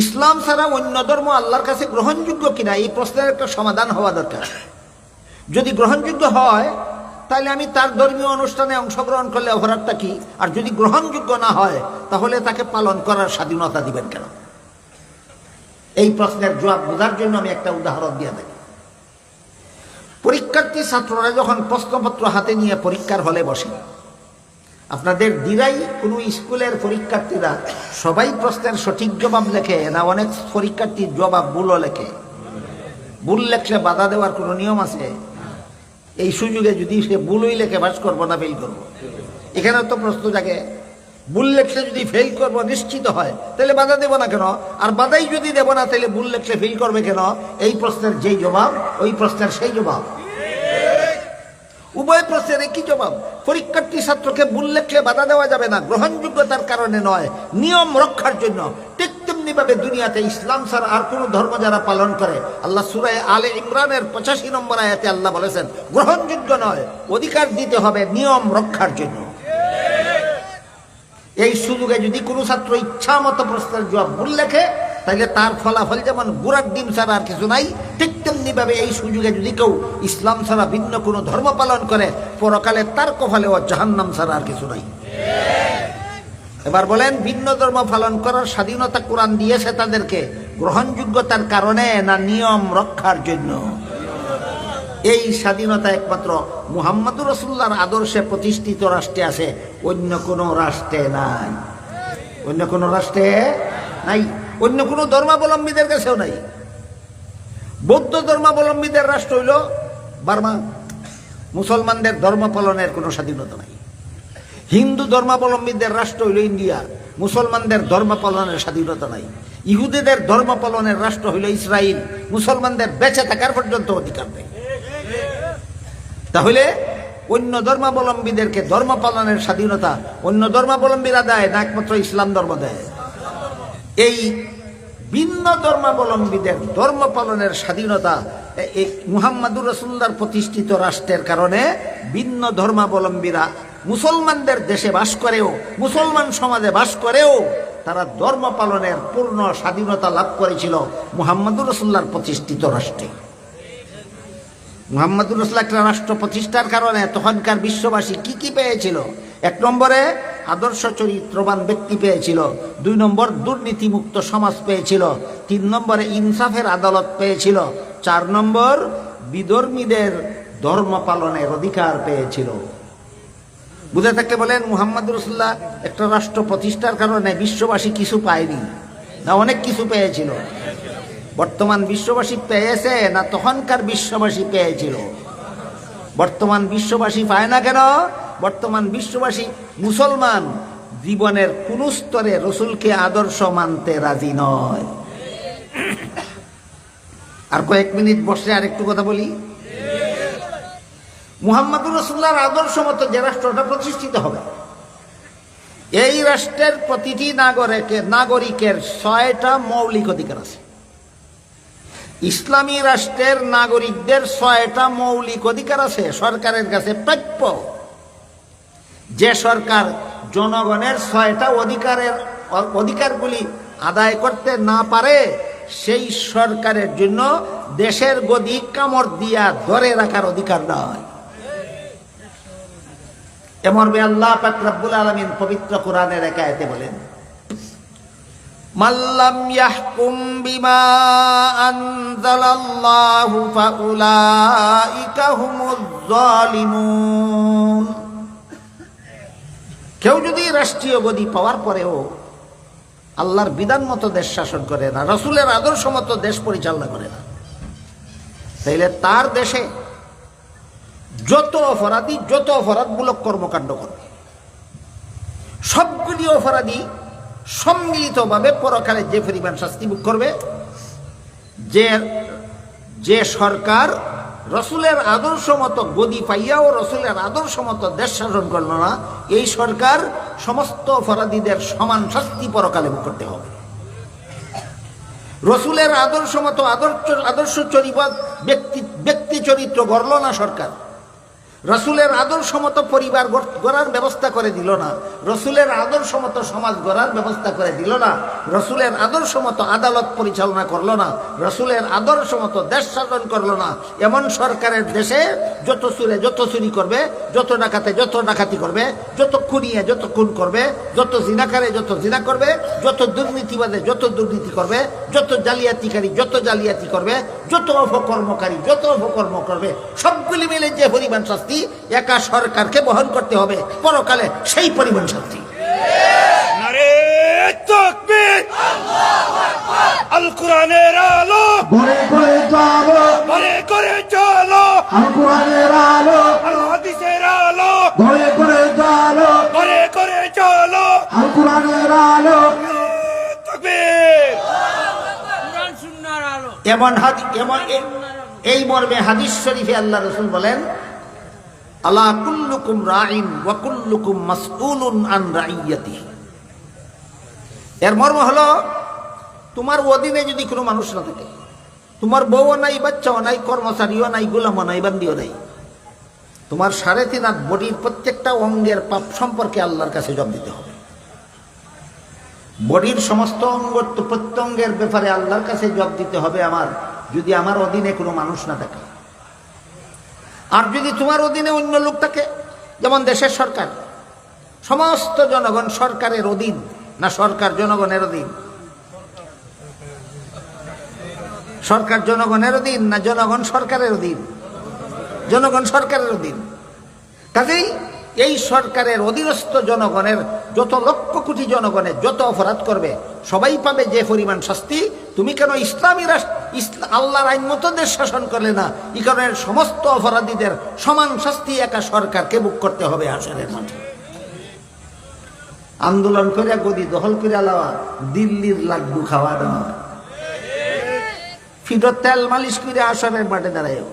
ইসলাম ছাড়া অন্য ধর্ম আল্লাহর কাছে গ্রহণযোগ্য কিনা এই প্রশ্নের একটা সমাধান হওয়া দরকার। যদি গ্রহণযোগ্য হয় তাহলে আমি তার ধর্মীয় অনুষ্ঠানে অংশগ্রহণ করলে অপরাধটা কি? আর যদি গ্রহণযোগ্য না হয় তাহলে তাকে পালন করার স্বাধীনতা দিবেন কেন? এই প্রশ্নের জবাব বোঝার জন্য আমি একটা উদাহরণ দিয়ে থাকি। পরীক্ষার্থী ছাত্ররা যখন প্রশ্নপত্র হাতে নিয়ে পরীক্ষার হলে বসে, আপনাদের দিরাই কোনো স্কুলের পরীক্ষার্থীরা সবাই প্রশ্নের সঠিক জবাব লেখে না অনেক পরীক্ষার্থীর জবাব ভুলও লেখে? ভুল লেখলে বাধা দেওয়ার কোনো নিয়ম আছে? এই সুযোগে যদি সে ভুলই লেখে পাস করবো না ফেল করবো? এখানে তো প্রশ্ন জাগে, ভুল লেখলে যদি ফেল করবো নিশ্চিত হয় তাহলে বাধা দেব না কেন? আর বাধাই যদি দেব না তাহলে ভুল লেখলে ফেল করবে কেন? এই প্রশ্নের যেই জবাব ওই প্রশ্নের সেই জবাব, উভয় প্রশ্নের একই জবাব। পরীক্ষার্থী ছাত্রকে ভুল লেখলে বাধা দেওয়া যাবে না, গ্রহণযোগ্যতার কারণে নয়, নিয়ম রক্ষার জন্য। ঠিক তেমনি ভাবে দুনিয়াতে ইসলাম ছাড়া আর কোন ধর্ম যারা পালন করে, আল্লাহ সূরা আলে ইমরানের 85 নম্বর আয়াতে আল্লাহ বলেছেন গ্রহণযোগ্য নয়, অধিকার দিতে হবে নিয়ম রক্ষার জন্য। এই সুযোগে যদি কোনো ছাত্র ইচ্ছা মতো প্রশ্নের জবাব ভুল লেখে তাহলে তার ফলাফল যেমন গুড়ার ডিম ছাড়া আর কিছু নাই, ঠিক তেমনি ভাবে এই সুযোগে যদি কেউ ইসলাম ছাড়া ভিন্ন কোনো ধর্ম পালন করে পরকালে তার কপালে ও জাহান্নাম ছাড়া আর কিছু নাই। এবার বলেন, ভিন্ন ধর্ম পালন করার স্বাধীনতা কোরআন দিয়েছে তাদেরকে গ্রহণযোগ্যতার কারণে না নিয়ম রক্ষার জন্য? এই স্বাধীনতা একমাত্র মুহাম্মদুর রাসূলুল্লাহর আদর্শে প্রতিষ্ঠিত রাষ্ট্রে আছে, অন্য কোনো রাষ্ট্রে নাই। অন্য কোনো রাষ্ট্রে নাই, অন্য কোনো ধর্মাবলম্বীদের কাছেও নাই। বৌদ্ধ ধর্মাবলম্বীদের রাষ্ট্র হইল বার্মা, মুসলমানদের ধর্ম পালনের কোনো স্বাধীনতা নাই। হিন্দু ধর্মাবলম্বীদের রাষ্ট্র হইল ইন্ডিয়া, মুসলমানদের ধর্ম পালনের স্বাধীনতা নাই। ইহুদিদের ধর্ম পালনের রাষ্ট্র হইল ইসরায়েল, মুসলমানদের বেঁচে থাকার পর্যন্ত অধিকার নেই। তাহলে অন্য ধর্মাবলম্বীদেরকে ধর্ম পালনের স্বাধীনতা অন্য ধর্মাবলম্বীরা দেয় না একমাত্র ইসলাম ধর্ম দেয়? এই ভিন্ন ধর্মাবলম্বীদের ধর্ম পালনের স্বাধীনতা এই মুহাম্মদুর রাসূলুল্লাহর প্রতিষ্ঠিত রাষ্ট্রের কারণে ভিন্ন ধর্মাবলম্বীরা মুসলমানদের দেশে বাস করেও, মুসলমান সমাজে বাস করেও তারা ধর্ম পালনের পূর্ণ স্বাধীনতা লাভ করেছিল মুহাম্মদুর রাসূলুল্লাহর প্রতিষ্ঠিত রাষ্ট্রে। মুহাম্মদুর রাসূলুল্লাহ একটা রাষ্ট্র প্রতিষ্ঠার কারণে তখনকার বিশ্ববাসী কি কি পেয়েছিল? 1 নম্বরে আদর্শ চরিত্রবান ব্যক্তি পেয়েছিল, 2 নম্বর দুর্নীতিমুক্ত সমাজ পেয়েছিল, 3 নম্বরে ইনসাফের আদালত পেয়েছিল, 4 নম্বর বিধর্মীদের ধর্ম পালনের অধিকার পেয়েছিল। বুঝে থাকলে বলেন, মুহাম্মদুর রাসূলুল্লাহ একটা রাষ্ট্র প্রতিষ্ঠার কারণে বিশ্ববাসী কিছু পায়নি না অনেক কিছু পেয়েছিল? বর্তমান বিশ্ববাসী পেয়েছে না তখনকার বিশ্ববাসী পেয়েছিল? বর্তমান বিশ্ববাসী পায় না কেন? বর্তমান বিশ্ববাসী মুসলমান জীবনের কোন স্তরে রসুলকে আদর্শ মানতে রাজি নয়। আর কয়েক মিনিট বসে আরেকটু কথা বলি। মুহাম্মদুর রাসূলুল্লাহর আদর্শ মতো যে রাষ্ট্রটা প্রতিষ্ঠিত হবে, এই রাষ্ট্রের প্রতিটি নাগরিকের 6টা মৌলিক অধিকার আছে। ইসলামী রাষ্ট্রের নাগরিকদের 6টা মৌলিক অধিকার আছে, সরকারের কাছে প্রাপ্য। যে সরকার জনগণের 6টা অধিকারগুলি আদায় করতে না পারে সেই সরকারের জন্য দেশের গদি কামড় দিয়া ধরে রাখার অধিকার নয়। এমর্মে আল্লাহ পাক রব্বুল আলামিন পবিত্র কোরআনের এক আয়াতে বলেন, মাল্লাম ইয়াহকুম বিমা আনজালাল্লাহু ফাউলাইকা হুমুজ জালিমুন। কেউ যদি রাষ্ট্রীয় গদি পাওয়ার পরেও আল্লাহর বিধান মতো দেশ শাসন করে না, রাসূলের আদর্শ মতো দেশ পরিচালনা করে না, তাইলে তার দেশে যত অপরাধী যত অপরাধমূলক কর্মকাণ্ড করবে, সবগুলি অপরাধী সম্মিলিতভাবে পরকালে যে পরিমাণ শাস্তি ভোগ করবে, যে সরকার রসুলের আদর্শ মতো গদি পাইয়াও রসুলের আদর্শ মতো দেশ শাসন করল না, এই সরকার সমস্ত অপরাধীদের সমান শাস্তি পরকালে ভোগ করতে হবে। রসুলের আদর্শ মতো আদর্শ চরিত্র ব্যক্তি চরিত্র গড়ল না সরকার, রসুলের আদর্শ মতো পরিবার গড়ার ব্যবস্থা করে দিল না, রসুলের আদর্শ মতো সমাজ গড়ার ব্যবস্থা করে দিল না, রসুলের আদর্শ মতো আদালত পরিচালনা করলো না, রসুলের আদর্শ মতো দেশ শাসন করলো না। এমন সরকারের দেশে যত চুরে যত চুরি করবে, যত ডাকাতে যত ডাকাতি করবে, যত খুনিয়ে যত খুন করবে, যত জিনাকারে যত জিনা করবে, যত দুর্নীতিবাদে যত দুর্নীতি করবে, যত জালিয়াতিকারী যত জালিয়াতি করবে, যত অপকর্মকারী যত অপকর্ম করবে, সবগুলি মিলে যে পরিমাণ শাস্তি একা সরকারকে বহন করতে হবে পরকালে, সেই পরিমাণ শাস্তি। নারে তাকবীর, আল্লাহু আকবার। আল কোরআনের আলো ঘরে ঘরে চলো, ঘরে ঘরে চলো, আল কোরআনের আলো আল হাদিসের আলো ঘরে ঘরে চলো, ঘরে ঘরে চলো, আল কোরআনের আলো। তাকবীর। এই মর্মে হাদিস শরীফে আল্লাহ রাসূল বলেন, আলা কুল্লুকুম রাইন ওয়া কুল্লুকুম মাসউলুন আন রাইয়াতিহি। এর মর্ম হলো, তোমার অধীনে যদি কোনো মানুষ না থাকে, তোমার বউও নাই, বাচ্চাও নাই, কর্মচারীও নাই, গোলামও নাই, বান্দিও নাই, তোমার 3.5 হাত বডির প্রত্যেকটা অঙ্গের পাপ সম্পর্কে আল্লাহর কাছে জবাব দিতে হবে। বডির সমস্ত অঙ্গ প্রত্যঙ্গের ব্যাপারে আল্লাহর কাছে জবাব দিতে হবে আমার, যদি আমার অধীনে কোনো মানুষ না থাকে। আর যদি তোমার অধীনে অন্য লোক থাকে, যেমন দেশের সরকার, সমস্ত জনগণ সরকারের অধীন না সরকার জনগণের অধীন? সরকার জনগণের অধীন না জনগণ সরকারের অধীন? জনগণ সরকারের অধীন। কাজেই এই সরকারের অধীনস্থ জনগণের যত লক্ষ কোটি জনগণের যত অপরাধ করবে সবাই পাবে যে পরিমাণ শাস্তি। তুমি কেন ইসলামী রাষ্ট্র আল্লাহর আইন মতো দেশ শাসন করলে না? এই কারণে সমস্ত অপরাধীদের সমান শাস্তি একা সরকারকে ভোগ করতে হবে হাসরের মাঠে। আন্দোলন করে গদি দখল করে আলাওয়া, দিল্লির লাড্ডু খাওয়া দাওয়া, ফিরত তেল মালিশ করে আসরের মাঠে দাঁড়াইও,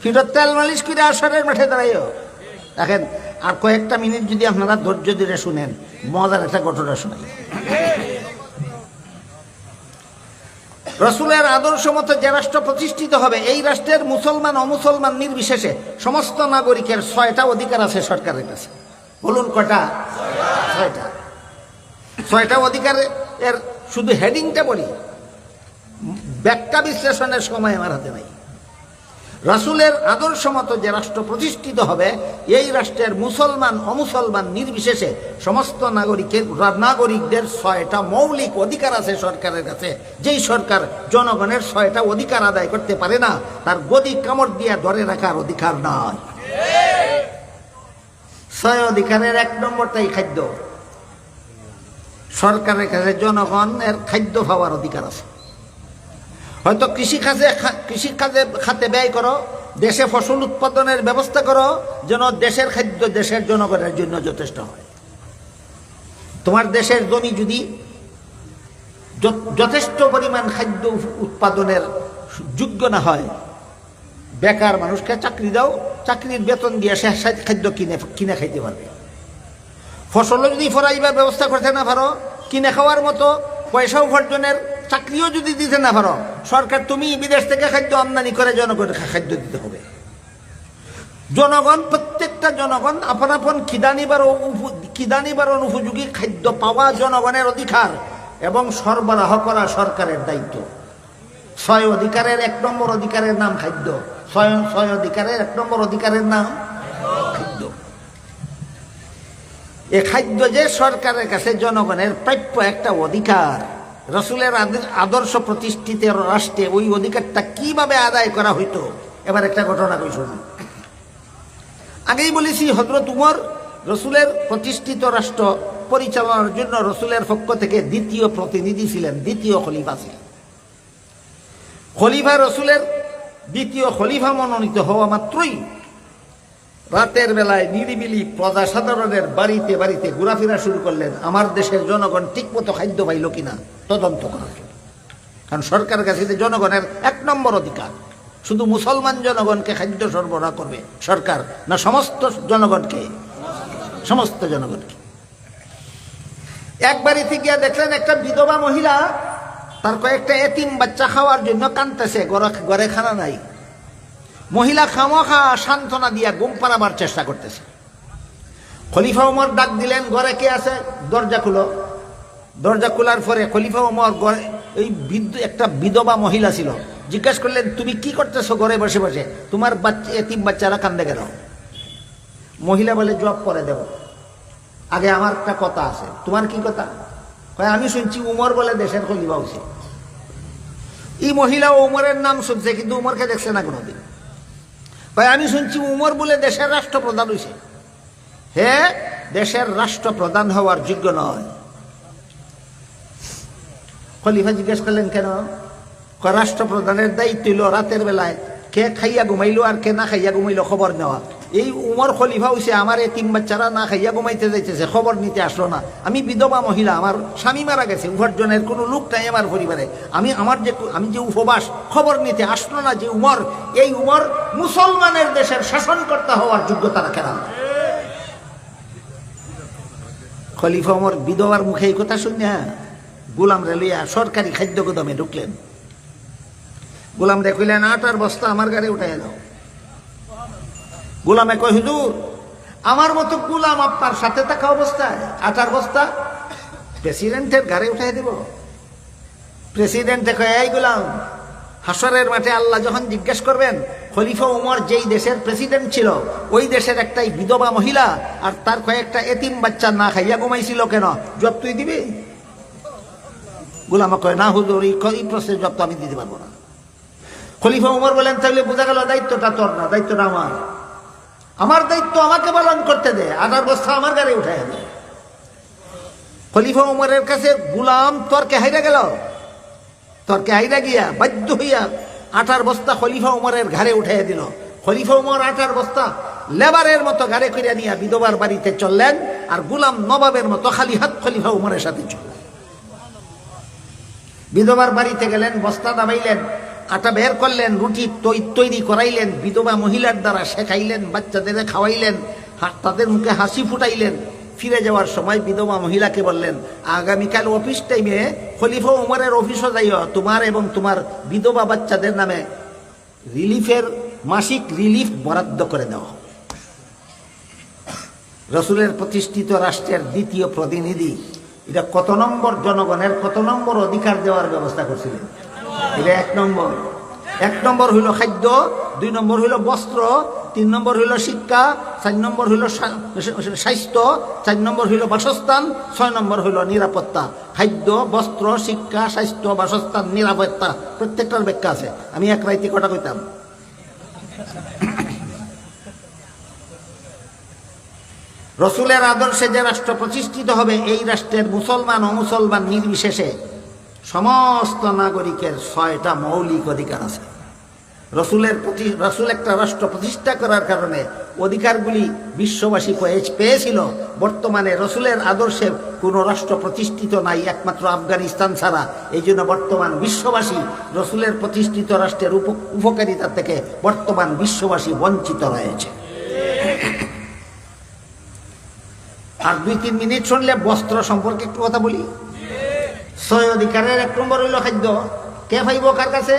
ফিরত তেল মালিশ করে আসরের মাঠে দাঁড়াইও। দেখেন, আর কয়েকটা মিনিট যদি আপনারা ধৈর্য ধরে শুনেন, মজার একটা ঘটনা শোনাই। রসুলের আদর্শ মতো যে রাষ্ট্র প্রতিষ্ঠিত হবে, এই রাষ্ট্রের মুসলমান অমুসলমান নির্বিশেষে সমস্ত নাগরিকের 6টা অধিকার আছে সরকারের কাছে। বলুন কটা? 6টা। 6টা অধিকার। এর শুধু হেডিংটা বলি, ব্যাখ্যা বিশ্লেষণের সময় আমার হাতে নাই। রাসূলের আদর্শ মতো যে রাষ্ট্র প্রতিষ্ঠিত হবে, এই রাষ্ট্রের মুসলমান অমুসলমান নির্বিশেষে সমস্ত নাগরিকদের 6টা মৌলিক অধিকার আছে সরকারের কাছে। যেই সরকার জনগণের 6টা অধিকার আদায় করতে পারে না, তার গদি কামড় দিয়ে ধরে রাখার অধিকার নাই। 6 অধিকারের 1 নম্বরটাই খাদ্য। সরকারের কাছে জনগণের খাদ্য পাওয়ার অধিকার আছে। হয়তো কৃষি খাতে ব্যয় করো, দেশে ফসল উৎপাদনের ব্যবস্থা করো, যেন দেশের খাদ্য দেশের জনগণের জন্য যথেষ্ট হয়। তোমার দেশের জমি যদি যথেষ্ট পরিমাণ খাদ্য উৎপাদনের যোগ্য না হয়, বেকার মানুষকে চাকরি দাও, চাকরির বেতন দিয়ে সে খাদ্য কিনে খাইতে পারবে। ফসলও যদি ফরাইবার ব্যবস্থা করতে না পারো, কিনে খাওয়ার মতো পয়সা উপার্জনের চাকরিও যদি দিতে না পারো, সরকার তুমি বিদেশ থেকে খাদ্য আমদানি করে জনগণের খাদ্য দিতে হবে। জনগণ, প্রত্যেকটা জনগণ আপন আপন খিদা নিবারণ উপযোগী খাদ্য পাওয়া জনগণের অধিকার এবং সরবরাহ করা সরকারের দায়িত্ব। 6 অধিকারের 1 নম্বর অধিকারের নাম খাদ্য। 6 অধিকারের 1 নম্বর অধিকারের নাম খাদ্য। এ খাদ্য যে সরকারের কাছে জনগণের প্রাপ্য একটা অধিকার, রসুলের আদর্শ প্রতিষ্ঠিত রাষ্ট্রে ওই অধিকারটা কিভাবে আদায় করা হইতো, এবার একটা ঘটনা কই শুনুন। আগেই বলেছি, হযরত উমর রসুলের প্রতিষ্ঠিত রাষ্ট্র পরিচালনার জন্য রসুলের পক্ষ থেকে দ্বিতীয় প্রতিনিধি ছিলেন, দ্বিতীয় খলিফা ছিলেন। খলিফা রসুলের দ্বিতীয় খলিফা মনোনীত হওয়া মাত্রই রাতের বেলায় নিরিবিলি প্রজাসাধারণের বাড়িতে বাড়িতে ঘোরাফেরা শুরু করলেন, আমার দেশের জনগণ ঠিকমতো খাদ্য পাইল কিনা তদন্ত করার জন্য। কারণ সরকারের কাছে জনগণের 1 নম্বর অধিকার। শুধু মুসলমান জনগণকে খাদ্য সরবরাহ করবে সরকার না সমস্ত জনগণকে? সমস্ত জনগণকে। এক বাড়িতে গিয়ে দেখলেন একটা বিধবা মহিলা তার কয়েকটা এতিম বাচ্চা খাওয়ার জন্য কাঁদতেছে, ঘরে খানা নাই। মহিলা খামোখা সান্ত্বনা দিয়া ঘুম পাড়াবার চেষ্টা করতেছে। খলিফা ওমর ডাক দিলেন, ঘরে কে আছে? দরজা খুলো। দরজা খোলার পরে খলিফা ওমর ঘরে, এই একটা বিধবা মহিলা ছিল, জিজ্ঞাসা করলেন, তুমি কি করতেছো ঘরে বসে বসে? তোমার বাচ্চা, এতিম বাচ্চারা কান্দে গেল। মহিলা বলে, জবাব পরে দেব, আগে আমার একটা কথা আছে। তোমার কি কথা? আমি শুনছি উমর বলে দেশের খলিফা হয়েছে। এই মহিলা উমরের নাম শুনছে, কিন্তু উমরকে দেখছে না কোনোদিন। আমি শুনছি উমর বলে দেশের রাষ্ট্রপ্রধান হয়েছে। হে, দেশের রাষ্ট্রপ্রধান হওয়ার যোগ্য নয়। খলিফা জিজ্ঞেস করলেন, কেন? রাষ্ট্রপ্রধানের দায়িত্ব হইল রাতের বেলায় কে খাইয়া ঘুমাইলো আর কে না খাইয়া ঘুমাইলো খবর নেওয়া। এই উমর খলিফা হইছে, আমার এই তিন বাচ্চারা না খাইয়া ঘুমাইতে যাইতেছে, খবর নিতে আসলো না। আমি বিধবা মহিলা, আমার স্বামী মারা গেছে, উপার্জনের কোনো লোক নাই আমার পরিবারে। আমি যে উপবাস, খবর নিতে আসলো না যে উমর, এই উমর মুসলমানের দেশের শাসনকর্তা হওয়ার যোগ্যতা রাখে না। খলিফা উমর বিধবার মুখে এই কথা শুনে গোলাম রে লইয়া সরকারি খাদ্য গুদামে ঢুকলেন। গোলাম রে কইলেন, আটার বস্তা আমার গাড়ি উঠাই দাও। গোলামে কয়, হুজুর আমার মতো গোলাম আপনার সাথে থাকা অবস্থায় আটার বস্তা প্রেসিডেন্টের গাড়ি উঠাই দেব? প্রেসিডেন্টে কয়, এই গোলাম, হাসরের মাঠে আল্লাহ যখন জিজ্ঞেস করবেন খলিফা উমর যেই দেশের প্রেসিডেন্ট ছিল, ওই দেশের একটাই বিধবা মহিলা আর তার কয়েকটা এতিম বাচ্চা না খাইয়া ঘুমাইছিল কেন, জব তুই দিবি? গোলামা কয়, না হুজুর, এই প্রশ্নের জব তো আমি দিতে পারবো না। খলিফা উমর বলেন, তাহলে বোঝা গেল দায়িত্বটা তোর না, দায়িত্বটা আমার। আমার দায়িত্ব আমাকে পালন করতে দে, আটার বস্তা আমার গাড়ি উঠাই দে। খলিফা উমরের কাছে গোলাম তর্কে হাইরা গেল। তর্কে হাইরা গিয়া বাধ্য হইয়া আটার বস্তা খলিফা উমরের ঘাড়ে উঠাইয়া দিল। খলিফা উমর আটার বস্তা লেবারের মতো ঘাড়ে করিয়া নিয়ে বিধবার বাড়িতে চললেন, আর গোলাম নবাবের মতো খালি হাত খলিফা উমরের সাথে চললেন। বিধবার বাড়িতে গেলেন, বস্তা দাবাইলেন, আটা বের করলেন, রুটি তৈরি করাইলেন, বিধবা মহিলার দ্বারা শেখাইলেন, বাচ্চাদের খাওয়াইলেন, তাদের মুখে হাসি ফুটাইলেন। ফিরে যাওয়ার সময় বিধবা মহিলাকে বললেন, আগামীকাল অফিস টাইমে খলিফা উমরের অফিসও যাইও, তোমার এবং তোমার বিধবা বাচ্চাদের নামে রিলিফের মাসিক রিলিফ বরাদ্দ করে দেওয়া। রসুলের প্রতিষ্ঠিত রাষ্ট্রের দ্বিতীয় প্রতিনিধি, এটা কত নম্বর জনগণের কত নম্বর অধিকার দেওয়ার ব্যবস্থা করছিলেন? এটা এক নম্বর হইল খাদ্য, 2 নম্বর হইল বস্ত্র, 3 নম্বর হইল শিক্ষা, 4 নম্বর হইল স্বাস্থ্য, 4 নম্বর হইল বাসস্থান, 6 নম্বর হইল নিরাপত্তা। খাদ্য, বস্ত্র, শিক্ষা, স্বাস্থ্য, বাসস্থান, নিরাপত্তা, প্রত্যেকটার ব্যাখ্যা আছে। আমি এক রাইতে কটা কইতাম। রসুলের আদর্শে যে রাষ্ট্র প্রতিষ্ঠিত হবে, এই রাষ্ট্রের মুসলমান ও মুসলমান নির্বিশেষে সমস্ত নাগরিকের 6টা মৌলিক অধিকার আছে। রসুল একটা রাষ্ট্র প্রতিষ্ঠা করার কারণে অধিকারগুলি বিশ্ববাসী পেয়েছিল। বর্তমানে রসুলের আদর্শে কোনো রাষ্ট্র প্রতিষ্ঠিত নাই, একমাত্র আফগানিস্তান ছাড়া। এই জন্য বর্তমান বিশ্ববাসী রসুলের প্রতিষ্ঠিত রাষ্ট্রের উপকারিতা থেকে বর্তমান বিশ্ববাসী বঞ্চিত রয়েছে। আর 2-3 মিনিট শুনলে বস্ত্র সম্পর্কে একটু কথা বলি। 6 অধিকারের 1 নম্বর হইল খাদ্য। কে পাইব কার কাছে?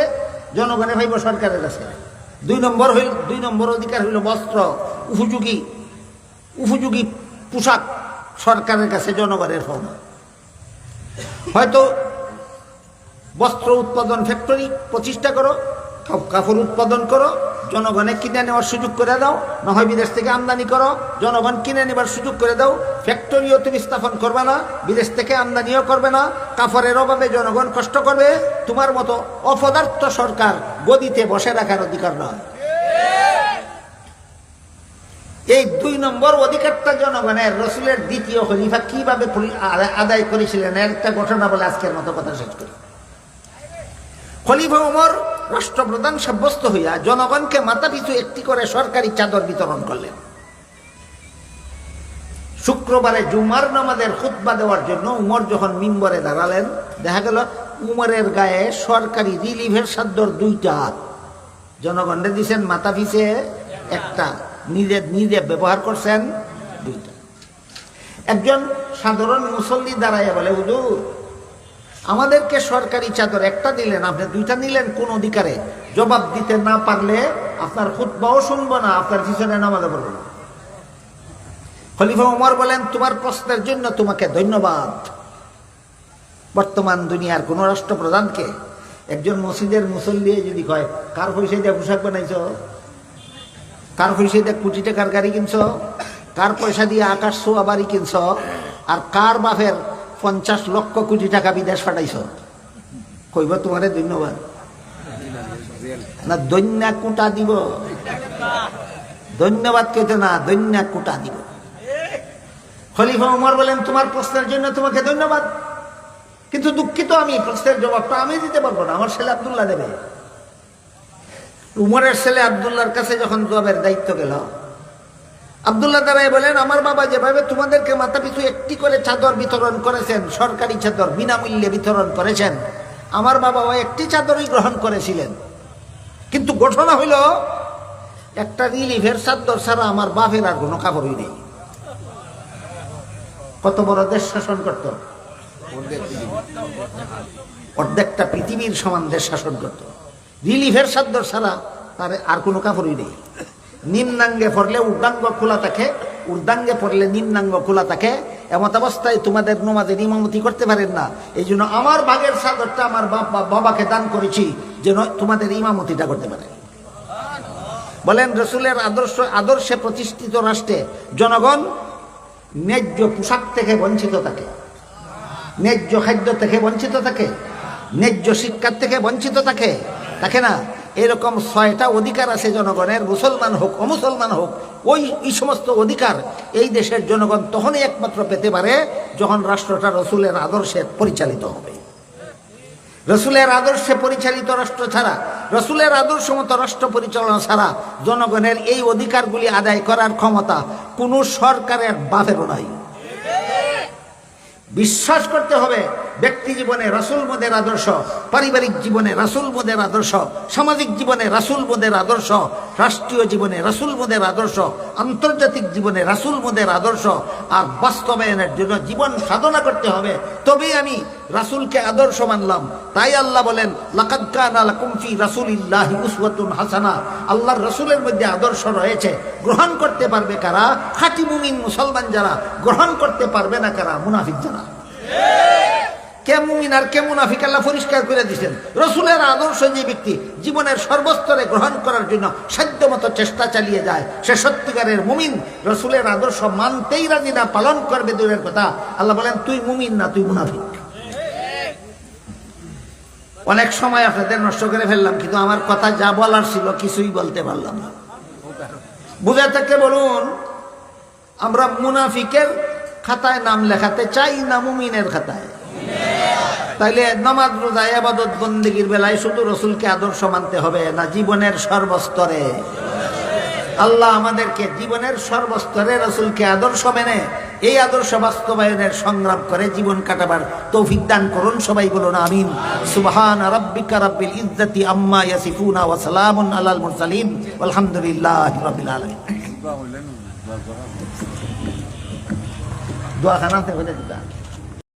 জনগণে পাইব সরকারের কাছে। 2 নম্বর অধিকার হইল বস্ত্র, উপযোগী পোশাক সরকারের কাছে, জনগণের পাওনা। হয়তো বস্ত্র উৎপাদন ফ্যাক্টরি প্রতিষ্ঠা করো, কাপড় উৎপাদন করো, জনগণে কিনে নেওয়ার সুযোগ করে দাও, না হয় বিদেশ থেকে আমদানি করো, জনগণ কিনে নেবার সুযোগ করে দাও। ফ্যাক্টরিও তুমি স্থাপন করবে না, বিদেশ থেকে আমদানিও করবে না, কাপড়ের অভাবে জনগণ কষ্ট করবে। তোমার মতো অপদার্থ সরকার গদিতে বসে রাখার অধিকার নয়। এই 2 নম্বর অধিকারটা জনগণের রসুলের দ্বিতীয় খলিফা কিভাবে আদায় করেছিলেন, এর একটা ঘটনা বলে আজকের মতো কথা শেষ করি। খলিফা ওমর রাষ্ট্রপ্রধান সাব্যস্ত হইয়া জনগণকে মাথা পিছু 1টি করে সরকারি চাদর বিতরণ করলেন। শুক্রবারে জুমার নামাজের খুতবা দেওয়ার জন্য উমর যখন মিম্বরে দাঁড়ালেন, দেখা গেল উমরের গায়ে সরকারি রিলিফের চাদর 2টা। জনগণে দিয়েছেন মাথা পিছে 1টা, নিজে ব্যবহার করছেন 2টা। একজন সাধারণ মুসল্লি দাঁড়াইয়া বলে, হুজুর আমাদেরকে সরকারি চাদর 1টা দিলেন, আপনি 2টা নিলেন কোন অধিকারে? জবাব দিতে না পারলে আপনার খুতবাও শুনবো না, আপনার পিছনে নামাজও পড়বো না। খলিফা ওমর বলেন, তোমার প্রশ্নের জন্য তোমাকে ধন্যবাদ। বর্তমান দুনিয়ার কোন রাষ্ট্রপ্রধানকে একজন মসজিদের মুসল্লি যদি কয়, কার পয়সা দিয়ে পোশাক বানাইছ, কার পয়সা দিয়ে কোটি টাকার গাড়ি কিনছ, কার পয়সা দিয়ে আকাশ ছোঁয়া বাড়ি কিনছ, আর কার বাপের 50 লক্ষ কোটি টাকা বিদেশ পাঠাইছ, কইব তোমারে ধন্যবাদ না দৈন্যা কুটা দিব? ধন্যবাদ কইতো না, দৈন্যা কুটা দিব। খলিফা ওমর বলেন, তোমার প্রশ্নের জন্য তোমাকে ধন্যবাদ, কিন্তু দুঃখিত আমি প্রশ্নের জবাবটা আমি দিতে পারবো না, আমার ছেলে আব্দুল্লাহ দেবে। উমরের ছেলে আব্দুল্লাহর কাছে যখন জবাবের দায়িত্ব গেল, আব্দুল্লাহ দাঁড়ায় বলেন, আমার বাবা যেভাবে তোমাদেরকে মাথা পিছু একটি করে চাদর বিতরণ করেছেন, সরকারি চাদর বিনামূল্যে বিতরণ করেছেন, আমার বাবাও একটি চাদরই গ্রহণ করেছিলেন, কিন্তু ঘটনা হইল একটা রিলিফের চাদর ছাড়া আমার বাপের আর কোনো কাপড়ই নেই। কত বড় দেশ শাসন করত, অর্ধেকটা পৃথিবীর সমান দেশ শাসন করত, রিলিফের চাদর ছাড়া তার আর কোনো কাপড়ই নেই। নিম্নাঙ্গে পড়লে ঊর্ধ্বাঙ্গ খোলা থাকে, ঊর্ধ্বাঙ্গে পড়লে নিম্নাঙ্গ খোলা থাকে। এমত অবস্থায় তোমাদের নমাজের ইমামতি করতে পারেন না, এই জন্য আমার ভাগের চাদরটা আমার বাবাকে দান করেছি যেন তোমাদের ইমামতিটা করতে পারে। বলেন, রসুলের আদর্শে প্রতিষ্ঠিত রাষ্ট্রে জনগণ ন্যায্য পোশাক থেকে বঞ্চিত থাকে, ন্যায্য খাদ্য থেকে বঞ্চিত থাকে, ন্যায্য শিক্ষার থেকে বঞ্চিত থাকে, থাকে না? এরকম 6টা অধিকার আছে জনগণের, মুসলমান হোক অমুসলমান হোক। ওই সমস্ত অধিকার এই দেশের জনগণ তখনই একমাত্র পেতে পারে যখন রাষ্ট্রটা রসুলের আদর্শে পরিচালিত হবে। রসুলের আদর্শে পরিচালিত রাষ্ট্র ছাড়া, রসুলের আদর্শ মতো রাষ্ট্র পরিচালনা ছাড়া জনগণের এই অধিকারগুলি আদায় করার ক্ষমতা কোনো সরকারের বাপেরও নাই। বিশ্বাস করতে হবে ব্যক্তি জীবনে রাসূল মোদের আদর্শ, পারিবারিক জীবনে রাসূল মোদের আদর্শ, সামাজিক জীবনে রাসূল মোদের আদর্শ, রাষ্ট্রীয় জীবনে রাসূল মোদের আদর্শ, আন্তর্জাতিক জীবনে রাসূল মোদের আদর্শ। আর বাস্তবায়নের জন্য জীবন সাধনা করতে হবে, তবেই আমি রাসূলকে আদর্শ মানলাম। তাই আল্লাহ বলেন, লাকাদ কানা লাকুম ফি রাসূলিল্লাহি উসওয়াতুন হাসানা। আল্লাহর রাসূলের মধ্যে আদর্শ রয়েছে। গ্রহণ করতে পারবে কারা? খাঁটি মুমিন মুসলমান যারা। গ্রহণ করতে পারবে না কারা? মুনাফিক যারা। কে মুমিন আর কে মুনাফিক আল্লাহ পরিষ্কার করে দিয়েছেন। রসুলের আদর্শ যে ব্যক্তি জীবনের সর্বস্তরে গ্রহণ করার জন্য সাধ্যমতো চেষ্টা চালিয়ে যায়, সে সত্যিকারের মুমিন। রসুলের আদর্শ মানতেই রাজি না, পালন করবে দূরের কথা। আল্লাহ বলেন, তুই মুমিন না, তুই মুনাফিক। অনেক সময় আপনাদের নষ্ট করে ফেললাম, কিন্তু আমার কথা যা বলার ছিল কিছুই বলতে পারলাম না। বুঝে থেকে বলুন, আমরা মুনাফিকের খাতায় নাম লেখাতে চাই না মুমিনের খাতায়? তাইলে নামাজ রোজা ইবাদত বন্দেগীর বেলায় শুধু রসুলকে আদর্শ মানতে হবে না জীবনের সর্বস্তরে? আল্লাহ আমাদেরকে জীবনের সর্বস্তরে রসুলকে আদর্শ মেনে এই আদর্শ বাস্তবায়নের সংগ্রাম করে জীবন কাটাবার তৌফিক দান করুন। সবাই বলুন আমিন। সুবহান রাব্বিকা রাব্বিল ইজ্জাতি আম্মা ইয়াসিফুনা ওয়া সালামুন আলাল মুরসালিন আলহামদুলিল্লাহি রাব্বিল আলামিন। দোয়া খানাতে হয়ে যেতে